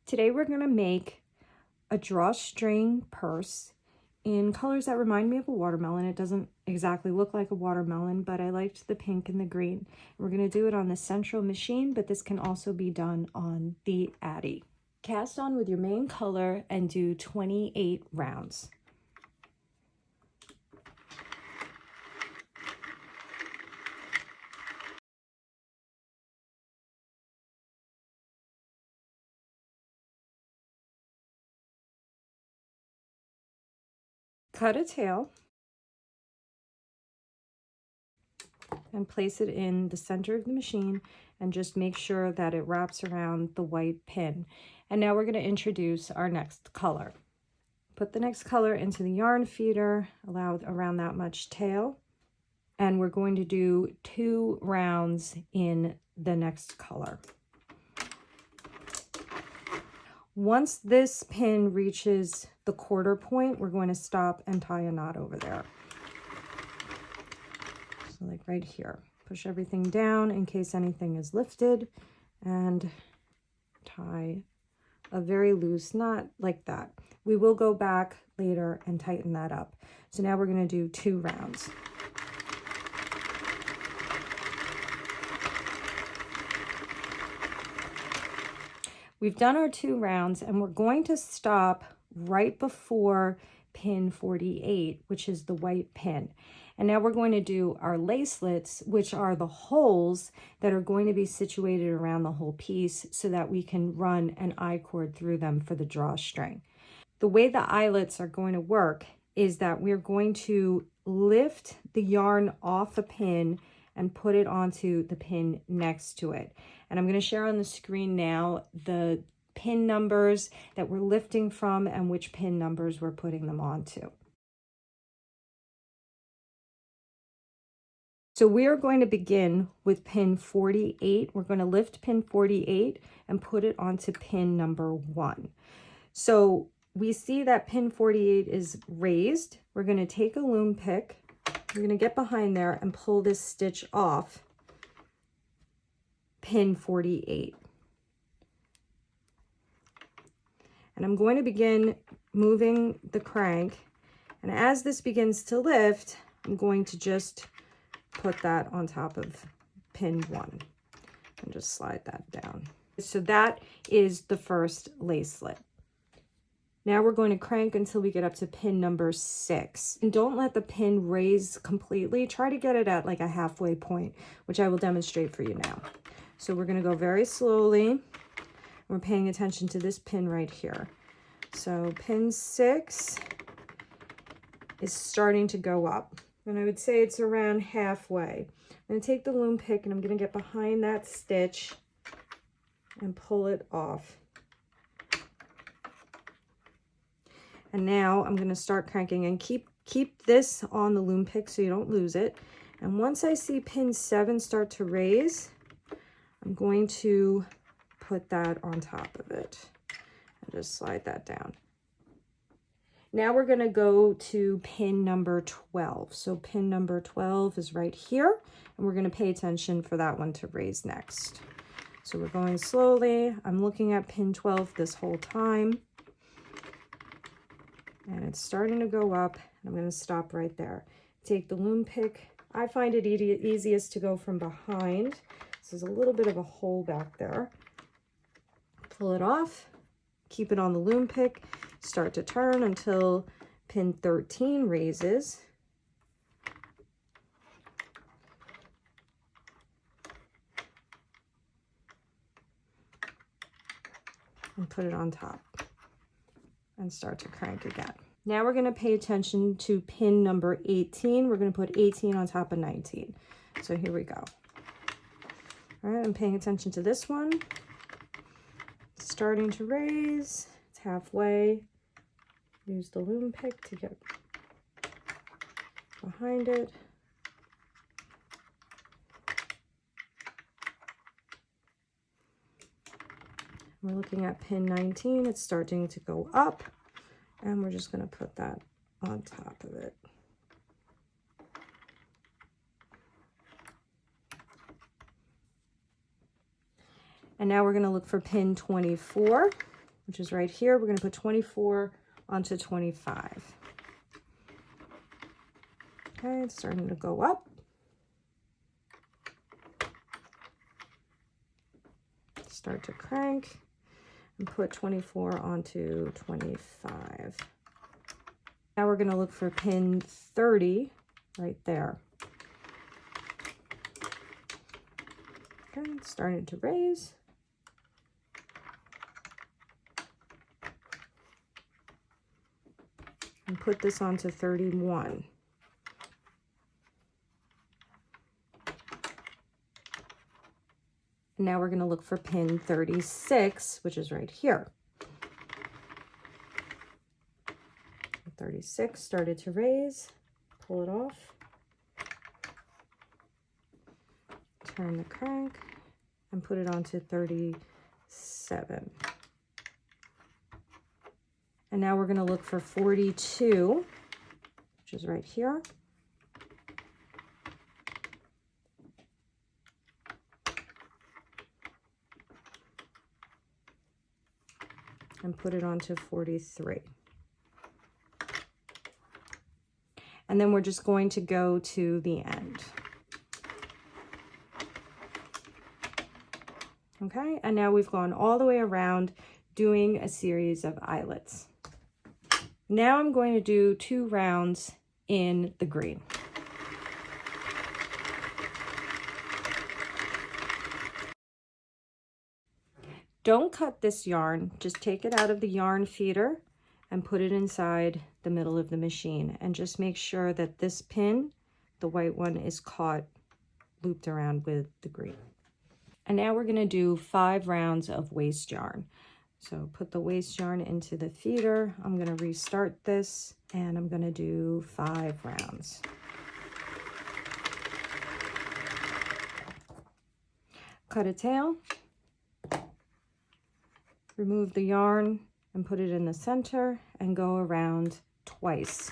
Today we're going to make a drawstring purse in colors that remind me of a watermelon. It doesn't exactly look like a watermelon, but I liked the pink and the green. We're going to do it on the Sentro machine, but this can also be done on the Addi. Cast on with your main color and do 28 rounds. Cut a tail and place it in the center of the machine and just make sure that it wraps around the white pin. And now we're going to introduce our next color. Put the next color into the yarn feeder, allow around that much tail, and we're going to do 2 rounds in the next color. Once this pin reaches the quarter point, we're going to stop and tie a knot over there. So like right here, push everything down in case anything is lifted and tie a very loose knot like that. We will go back later and tighten that up. So now we're going to do 2 rounds. We've done our 2 rounds and we're going to stop right before pin 48, which is the white pin. And now we're going to do our lacelets, which are the holes that are going to be situated around the whole piece so that we can run an I-cord through them for the drawstring. The way the eyelets are going to work is that we're going to lift the yarn off a pin and put it onto the pin next to it. And I'm going to share on the screen now the pin numbers that we're lifting from and which pin numbers we're putting them onto. So we are going to begin with pin 48. We're going to lift pin 48 and put it onto pin number 1. So we see that pin 48 is raised. We're going to take a loom pick. We're going to get behind there and pull this stitch off pin 48. And I'm going to begin moving the crank. And as this begins to lift, I'm going to just put that on top of pin 1 and just slide that down. So that is the first lacelet. Now we're going to crank until we get up to pin number 6. And don't let the pin raise completely. Try to get it at like a halfway point, which I will demonstrate for you now. So we're going to go very slowly. We're paying attention to this pin right here. So pin 6 is starting to go up. And I would say it's around halfway. I'm going to take the loom pick and I'm going to get behind that stitch and pull it off. And now I'm going to start cranking and keep this on the loom pick so you don't lose it. And once I see pin 7 start to raise, I'm going to put that on top of it and just slide that down. Now we're going to go to pin number 12. So pin number 12 is right here, and we're going to pay attention for that one to raise next. So we're going slowly. I'm looking at pin 12 this whole time. And it's starting to go up. I'm going to stop right there. Take the loom pick. I find it easiest to go from behind. This is a little bit of a hole back there. Pull it off. Keep it on the loom pick. Start to turn until pin 13 raises. And put it on top. And start to crank again. Now we're going to pay attention to pin number 18. We're going to put 18 on top of 19. So here we go. All right, I'm paying attention to this one. It's starting to raise. It's halfway. Use the loom pick to get behind it. We're looking at pin 19. It's starting to go up, and we're just going to put that on top of it. And now we're going to look for pin 24. which is right here. We're going to put 24 onto 25. Okay, it's starting to go up. Start to crank and put 24 onto 25. Now we're going to look for pin 30 right there. Okay, it's starting to raise. And put this onto 31. Now we're going to look for pin 36, which is right here. 36 started to raise, pull it off, turn the crank, and put it onto 37. And now we're going to look for 42, which is right here. And put it onto 43. And then we're just going to go to the end. Okay, and now we've gone all the way around doing a series of eyelets. Now I'm going to do 2 rounds in the green. Don't cut this yarn, just take it out of the yarn feeder and put it inside the middle of the machine, and just make sure that this pin, the white one, is caught looped around with the green. And now we're going to do 5 rounds of waste yarn. So put the waste yarn into the feeder. I'm going to restart this and I'm going to do 5 rounds. Cut a tail. Remove the yarn and put it in the center and go around twice.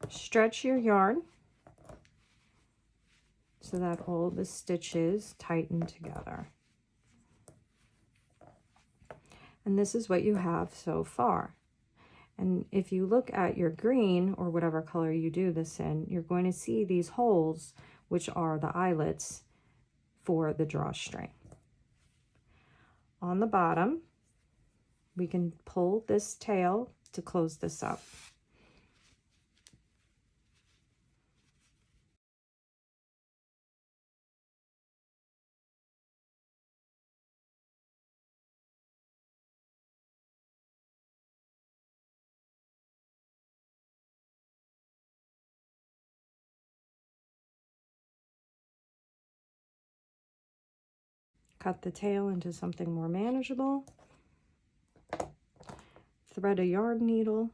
Stretch your yarn so that all the stitches tighten together. And this is what you have so far. And if you look at your green, or whatever color you do this in, you're going to see these holes, which are the eyelets for the drawstring. On the bottom, we can pull this tail to close this up. Cut the tail into something more manageable. Thread a yarn needle,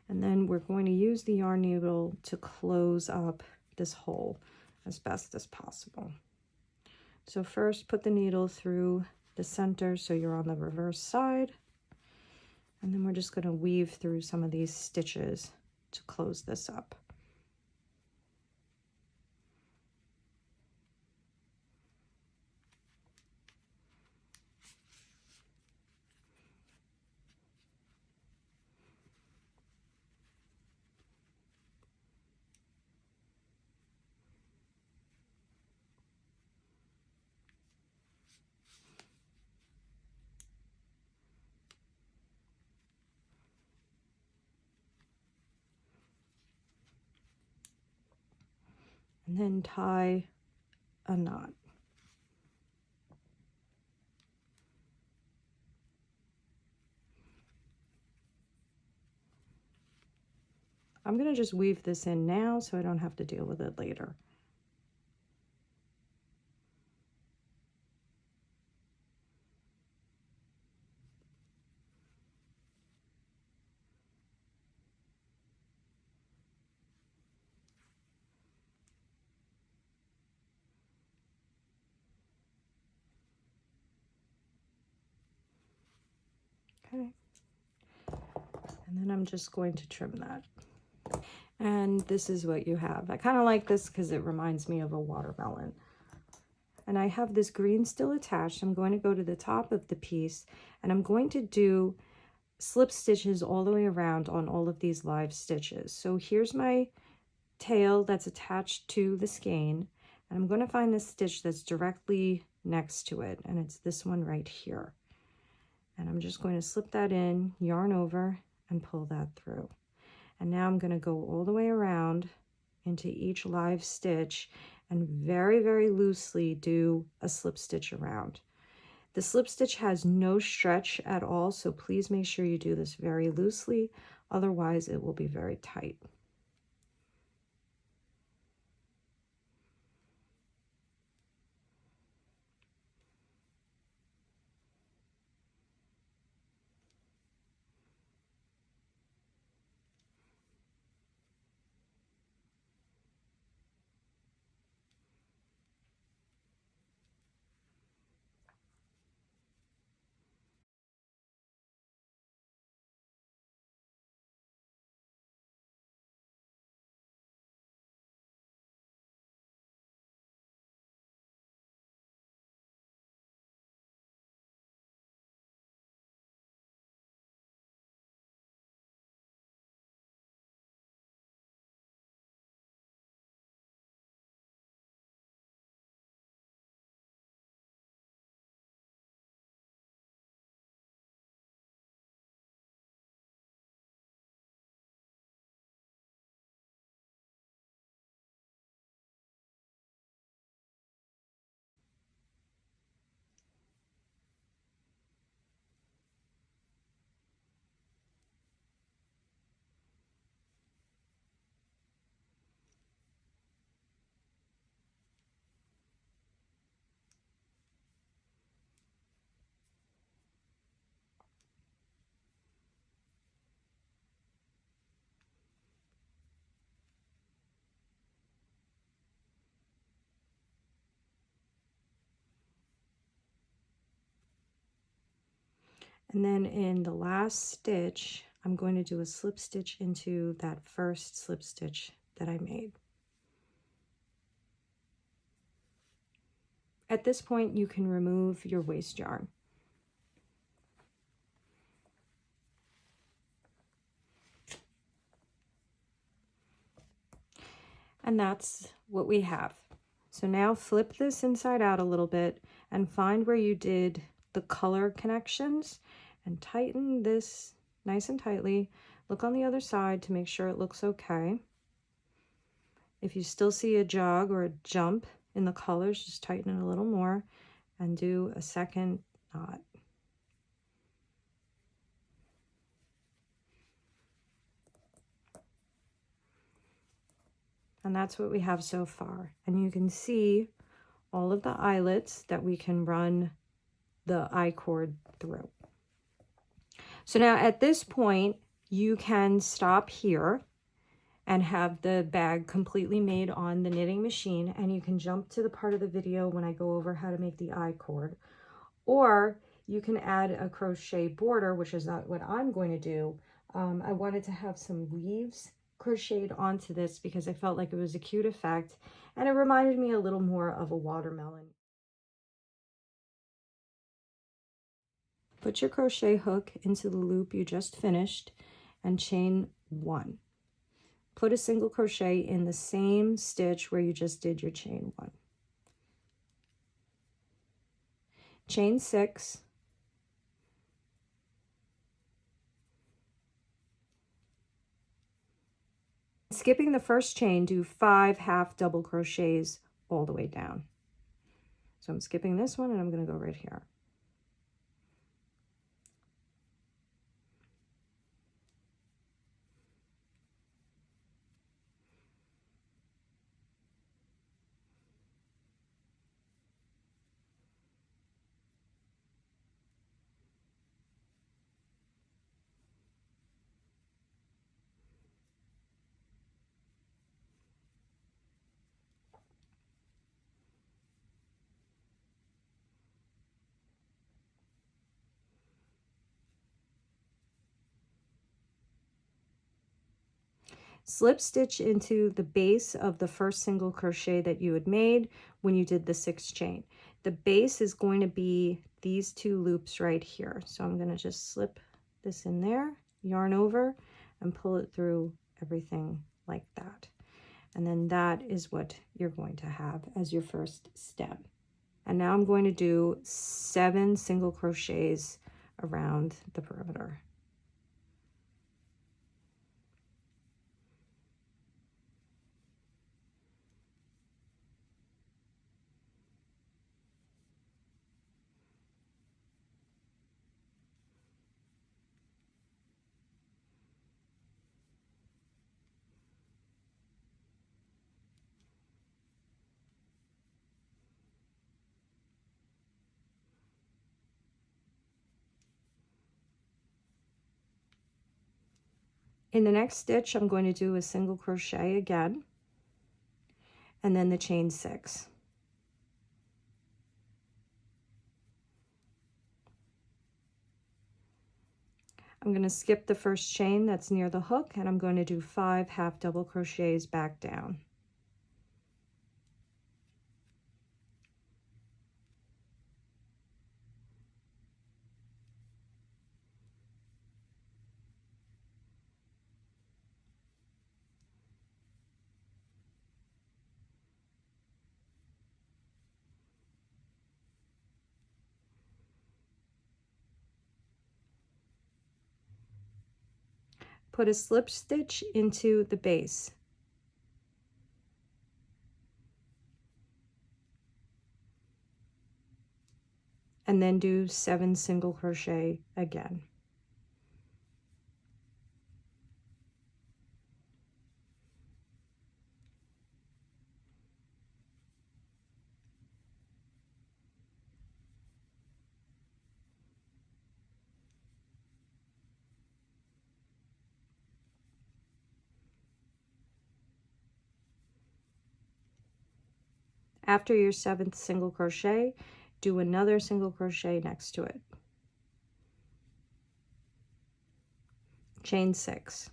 and then we're going to use the yarn needle to close up this hole as best as possible. So first, put the needle through the center so you're on the reverse side, and then we're just going to weave through some of these stitches to close this up. And then tie a knot. I'm going to just weave this in now so I don't have to deal with it later. Okay. And then I'm just going to trim that. And this is what you have. I kind of like this because it reminds me of a watermelon. And I have this green still attached. I'm going to go to the top of the piece and I'm going to do slip stitches all the way around on all of these live stitches. So here's my tail that's attached to the skein. And I'm going to find this stitch that's directly next to it. And it's this one right here. And I'm just going to slip that in, yarn over, and pull that through. And now I'm going to go all the way around into each live stitch and very, very loosely do a slip stitch around. The slip stitch has no stretch at all, so please make sure you do this very loosely, otherwise it will be very tight. And then in the last stitch, I'm going to do a slip stitch into that first slip stitch that I made. At this point, you can remove your waste yarn. And that's what we have. So now flip this inside out a little bit and find where you did the color connections and tighten this nice and tightly. Look on the other side to make sure it looks okay. If you still see a jog or a jump in the colors, just tighten it a little more and do a second knot. And that's what we have so far. And you can see all of the eyelets that we can run the eye cord through. So now at this point, you can stop here and have the bag completely made on the knitting machine, and you can jump to the part of the video when I go over how to make the eye cord, or you can add a crochet border, which is not what I'm going to do. I wanted to have some leaves crocheted onto this because I felt like it was a cute effect, and it reminded me a little more of a watermelon. Put your crochet hook into the loop you just finished and chain 1. Put a single crochet in the same stitch where you just did your chain 1. Chain 6. Skipping the first chain, do 5 half double crochets all the way down. So I'm skipping this one and I'm going to go right here. Slip stitch into the base of the first single crochet that you had made when you did the 6th chain. The base is going to be these 2 loops right here. So I'm going to just slip this in there, yarn over, and pull it through everything like that. And then that is what you're going to have as your first step. And now I'm going to do 7 single crochets around the perimeter. In the next stitch, I'm going to do a single crochet again, and then the chain 6. I'm going to skip the first chain that's near the hook, and I'm going to do 5 half double crochets back down. Put a slip stitch into the base. And then do 7 single crochet again. After your 7th single crochet, do another single crochet next to it. Chain 6.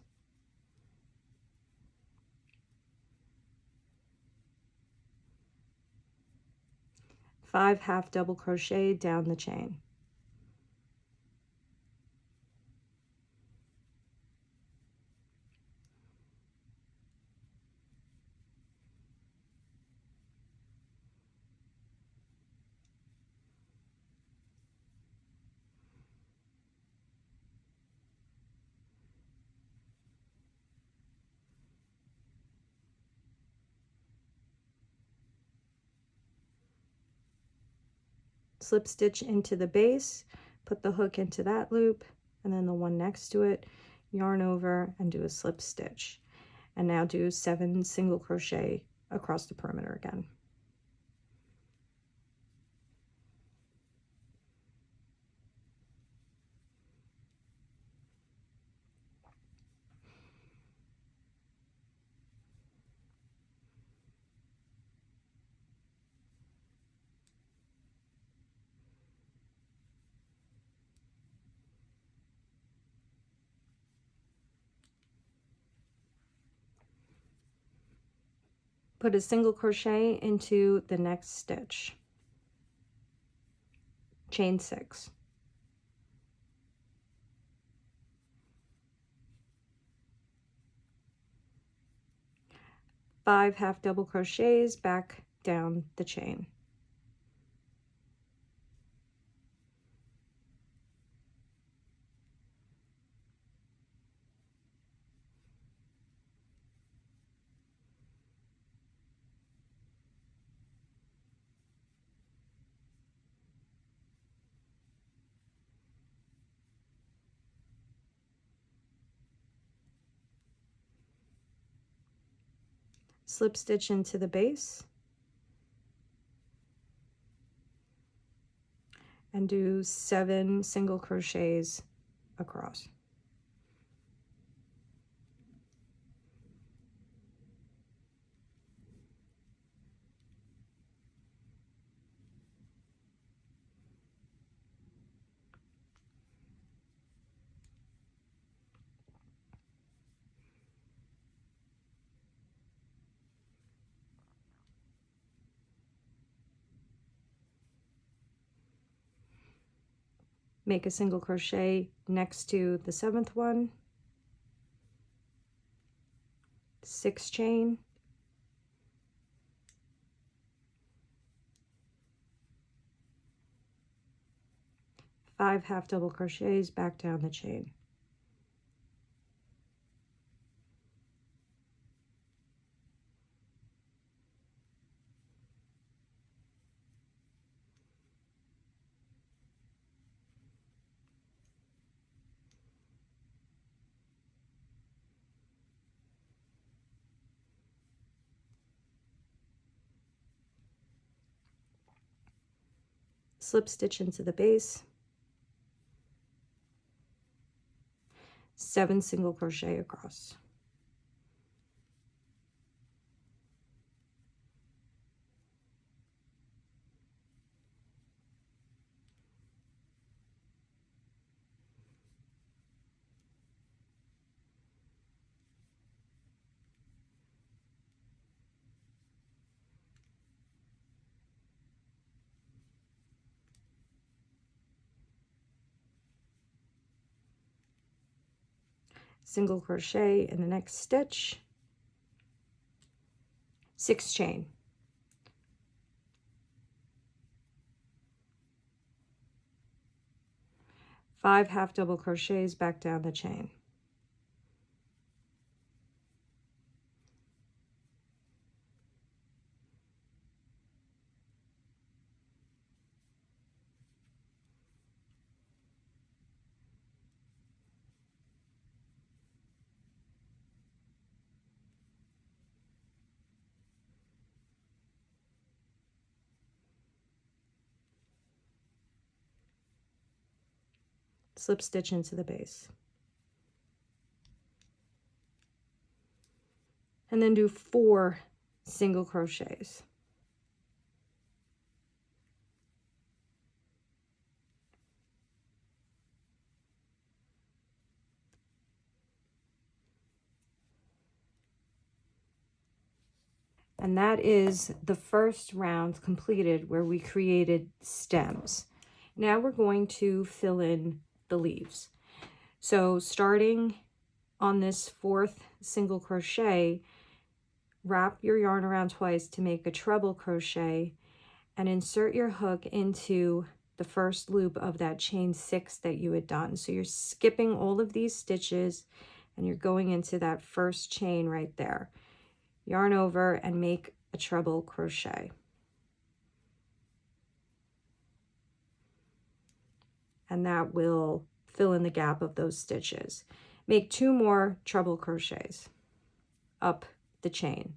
Five half double crochet down the chain. Slip stitch into the base, put the hook into that loop, and then the one next to it, yarn over and do a slip stitch. And now do 7 single crochet across the perimeter again. Put a single crochet into the next stitch. Chain 6. Five half double crochets back down the chain. Slip stitch into the base and do 7 single crochets across. make a single crochet next to the 7th one, 6 chain, 5 half double crochets back down the chain. Slip stitch into the base, 7 single crochet across. Single crochet in the next stitch, 6 chain, 5 half double crochets back down the chain. Slip stitch into the base. And then do 4 single crochets. And that is the first round completed where we created stems. Now we're going to fill in the leaves. So starting on this 4th single crochet, wrap your yarn around twice to make a treble crochet and insert your hook into the first loop of that chain 6 that you had done. So you're skipping all of these stitches and you're going into that first chain right there. Yarn over and make a treble crochet. And that will fill in the gap of those stitches. Make 2 more treble crochets up the chain.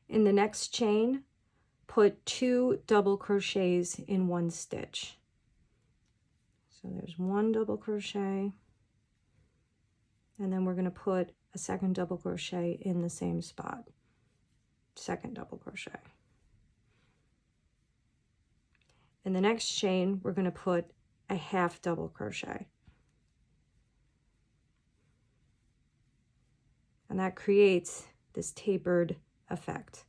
In the next chain, put 2 double crochets in 1 stitch. So there's 1 double crochet, and then we're going to put a 2nd double crochet in the same spot. 2nd double crochet. In the next chain, we're going to put a half double crochet. And that creates this tapered effect.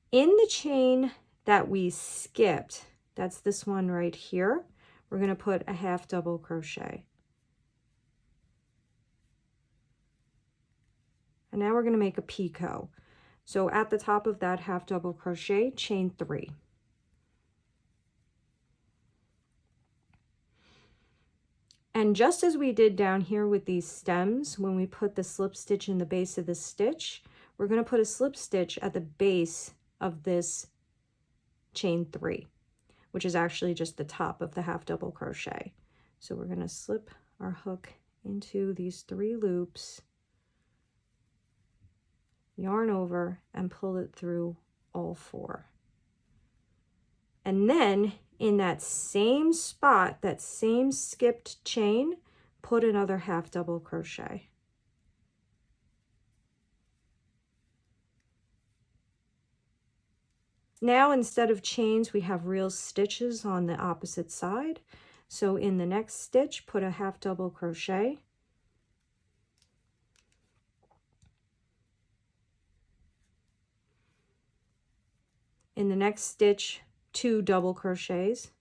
In the chain that we skipped, that's this one right here, we're going to put a half double crochet. And now we're going to make a picot. So at the top of that half double crochet, chain 3. And just as we did down here with these stems, when we put the slip stitch in the base of the stitch, we're going to put a slip stitch at the base of this chain 3, which is actually just the top of the half double crochet. So we're going to slip our hook into these 3 loops, yarn over, and pull it through all 4. And then in that same spot, that same skipped chain, put another half double crochet. Now instead of chains, we have real stitches on the opposite side. So in the next stitch, put a half double crochet. In the next stitch, 2 double crochets.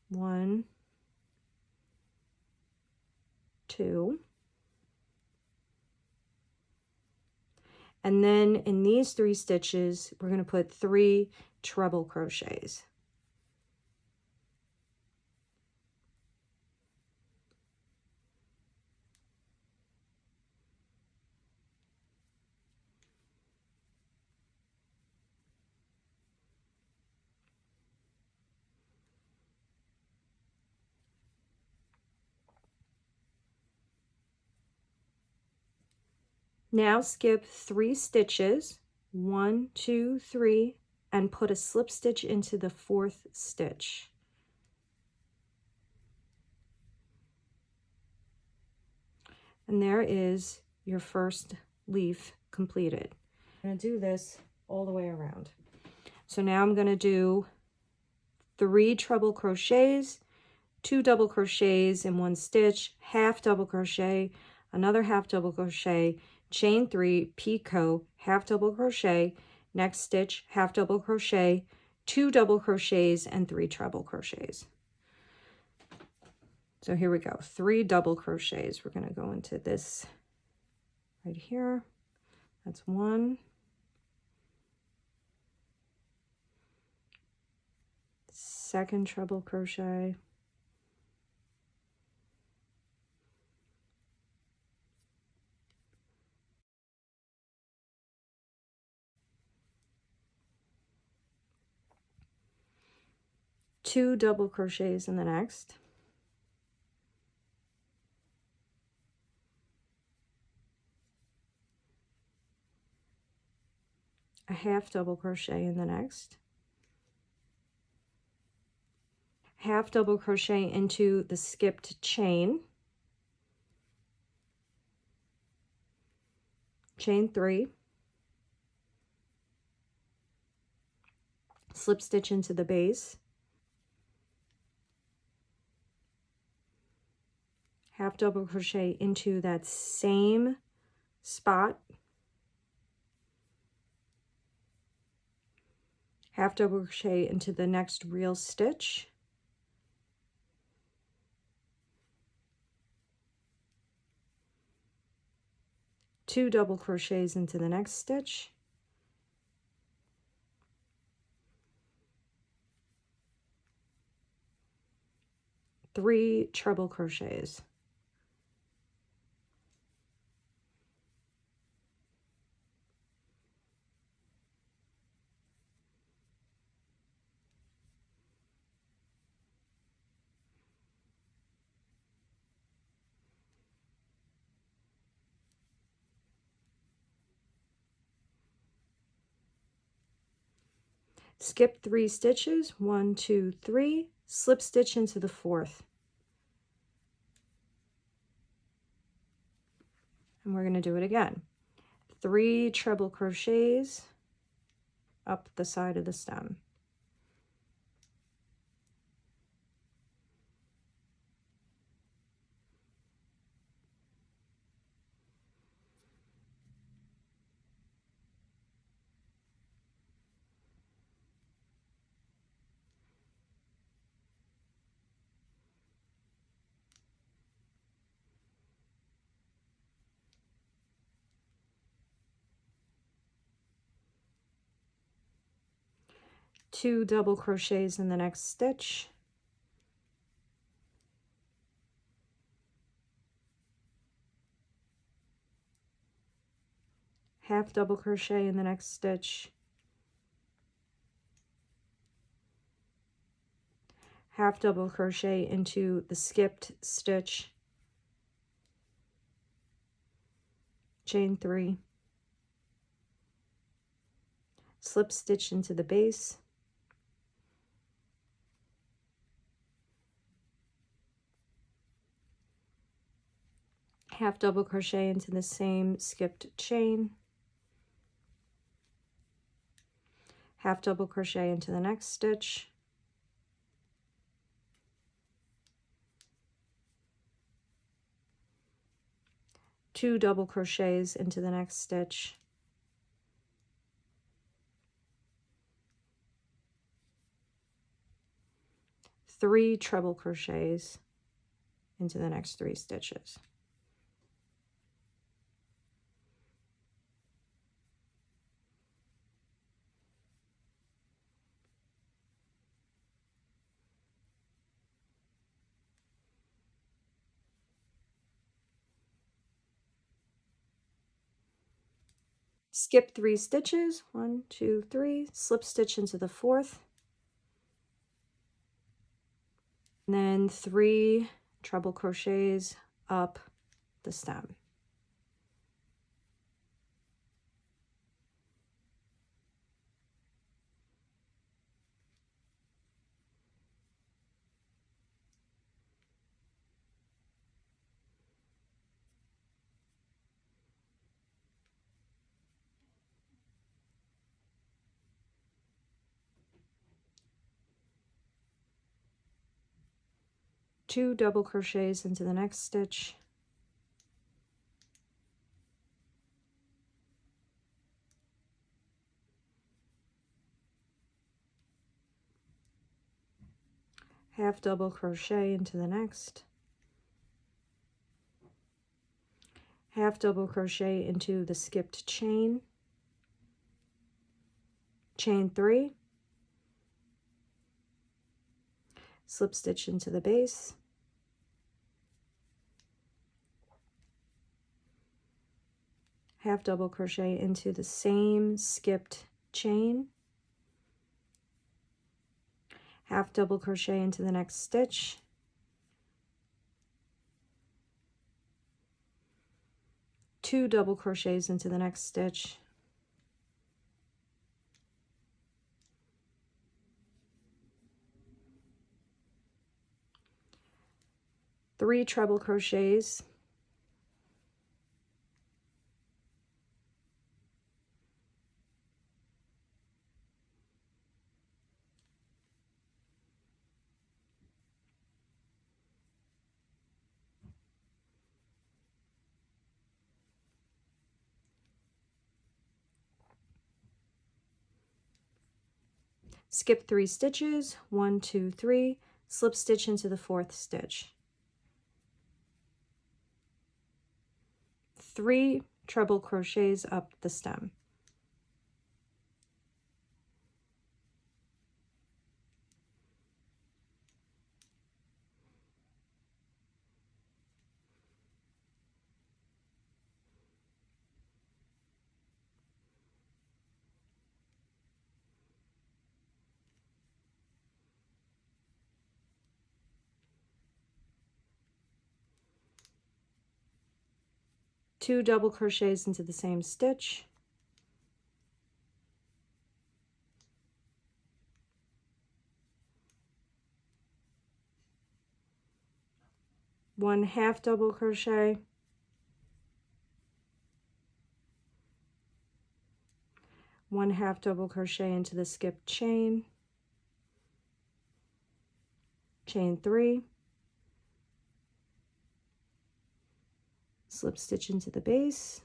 1, 2. And then in these 3 stitches, we're going to put 3 treble crochets. Now skip 3 stitches, 1, 2, 3, and put a slip stitch into the 4th stitch. And there is your first leaf completed. I'm going to do this all the way around. So now I'm going to do 3 treble crochets, 2 double crochets in 1 stitch, half double crochet, another half double crochet, chain 3, picot, half double crochet, next stitch, half double crochet, 2 double crochets, and 3 treble crochets. So here we go, 3 double crochets. We're going to go into this right here. That's 1. Second treble crochet. Two double crochets in the next. A half double crochet in the next. Half double crochet into the skipped chain. Chain 3. Slip stitch into the base. Half double crochet into that same spot. Half double crochet into the next real stitch. Two double crochets into the next stitch. Three treble crochets. Skip 3 stitches, 1, 2, 3, slip stitch into the 4th. And we're going to do it again. 3 treble crochets up the side of the stem. Two double crochets in the next stitch. Half double crochet in the next stitch. Half double crochet into the skipped stitch. Chain 3. Slip stitch into the base. Half double crochet into the same skipped chain. half double crochet into the next stitch, two double crochets into the next stitch, three treble crochets into the next three stitches. Skip 3 stitches, 1, 2, 3, slip stitch into the fourth, and then 3 treble crochets up the stem. Two double crochets into the next stitch, half double crochet into the next, half double crochet into the skipped chain, chain 3, slip stitch into the base, half double crochet into the same skipped chain, half double crochet into the next stitch, two double crochets into the next stitch, three treble crochets, skip 3 stitches, 1, 2, 3, slip stitch into the fourth stitch, 3 treble crochets up the stem, two double crochets into the same stitch, one half double crochet, one half double crochet into the skipped chain, chain 3, slip stitch into the base,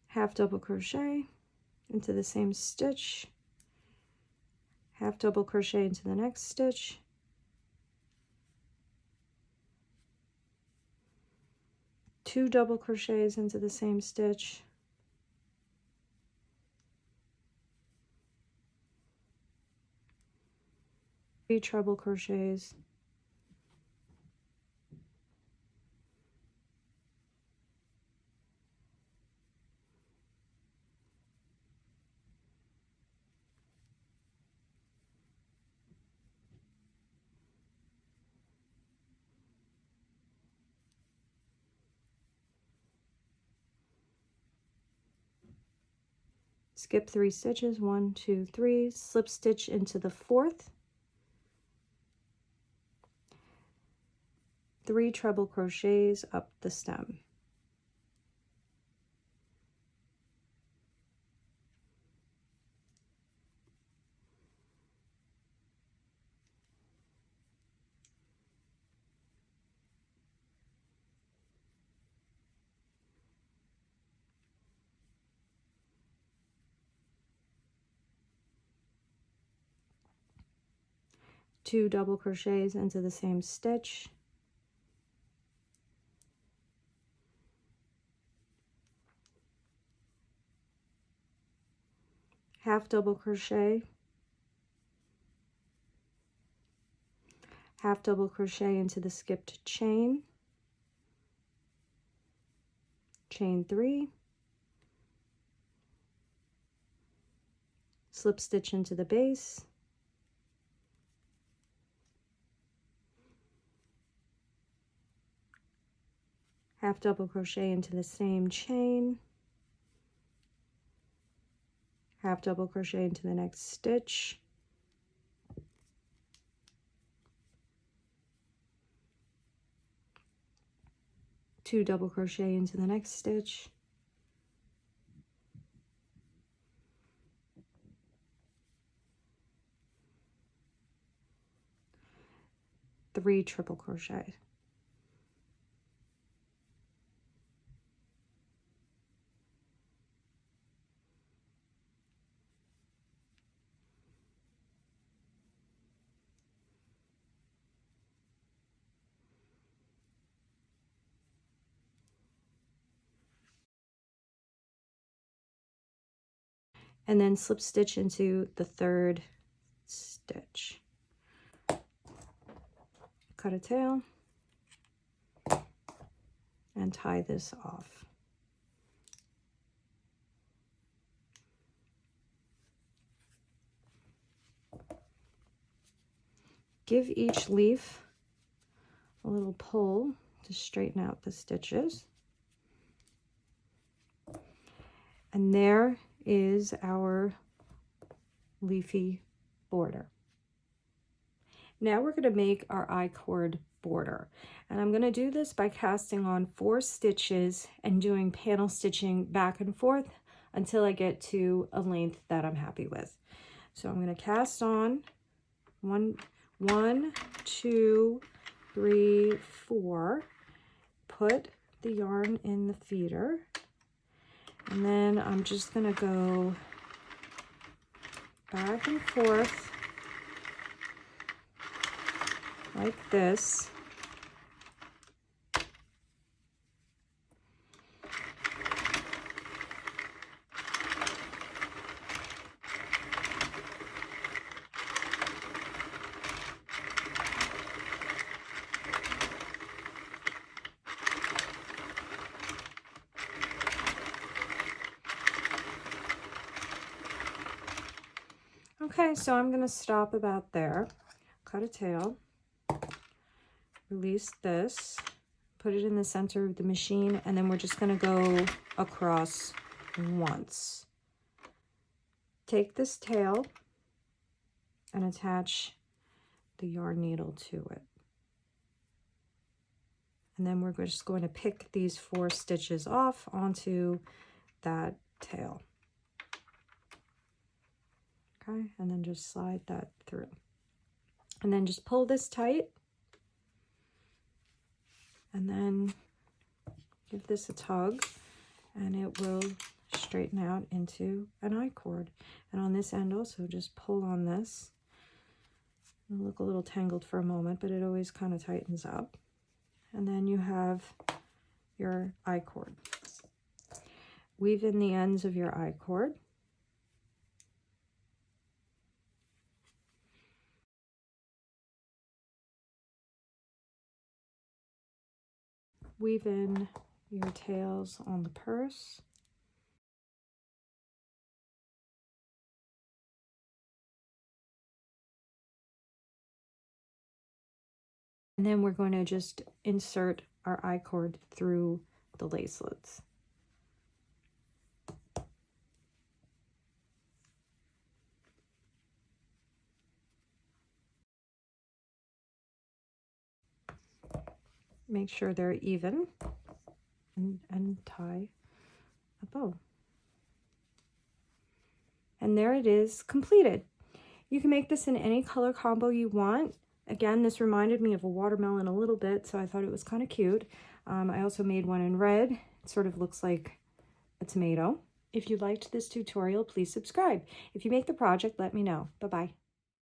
half double crochet into the same stitch, half double crochet into the next stitch, two double crochets into the same stitch, three treble crochets, skip 3 stitches, 1, 2, 3, slip stitch into the fourth, 3 treble crochets up the stem, 2 double crochets into the same stitch, half double crochet, half double crochet into the skipped chain, chain 3, slip stitch into the base, half double crochet into the same chain, half double crochet into the next stitch, two double crochet into the next stitch, three triple crochet, and then slip stitch into the third stitch. Cut a tail and tie this off. Give each leaf a little pull to straighten out the stitches. And there is our leafy border. Now we're going to make our I-cord border, and I'm going to do this by casting on 4 stitches and doing panel stitching back and forth until I get to a length that I'm happy with. So I'm going to cast on 1, 2, 3, 4, put the yarn in the feeder, and then I'm just going to go back and forth like this. Okay, so I'm going to stop about there, cut a tail, release this, put it in the center of the machine, and then we're just going to go across once. Take this tail and attach the yarn needle to it. And then we're just going to pick these 4 stitches off onto that tail. Okay, and then just slide that through. And then just pull this tight. And then give this a tug, and it will straighten out into an I-cord. And on this end also, just pull on this. It'll look a little tangled for a moment, but it always kind of tightens up. And then you have your I-cord. Weave in the ends of your I-cord. Weave in your tails on the purse. And then we're going to just insert our I-cord through the lacelets. Make sure they're even, and tie a bow. And there it is, completed. You can make this in any color combo you want. Again, this reminded me of a watermelon a little bit, so I thought it was kind of cute. I also made one in red. It sort of looks like a tomato. If you liked this tutorial, please subscribe. If you make the project, let me know. Bye-bye.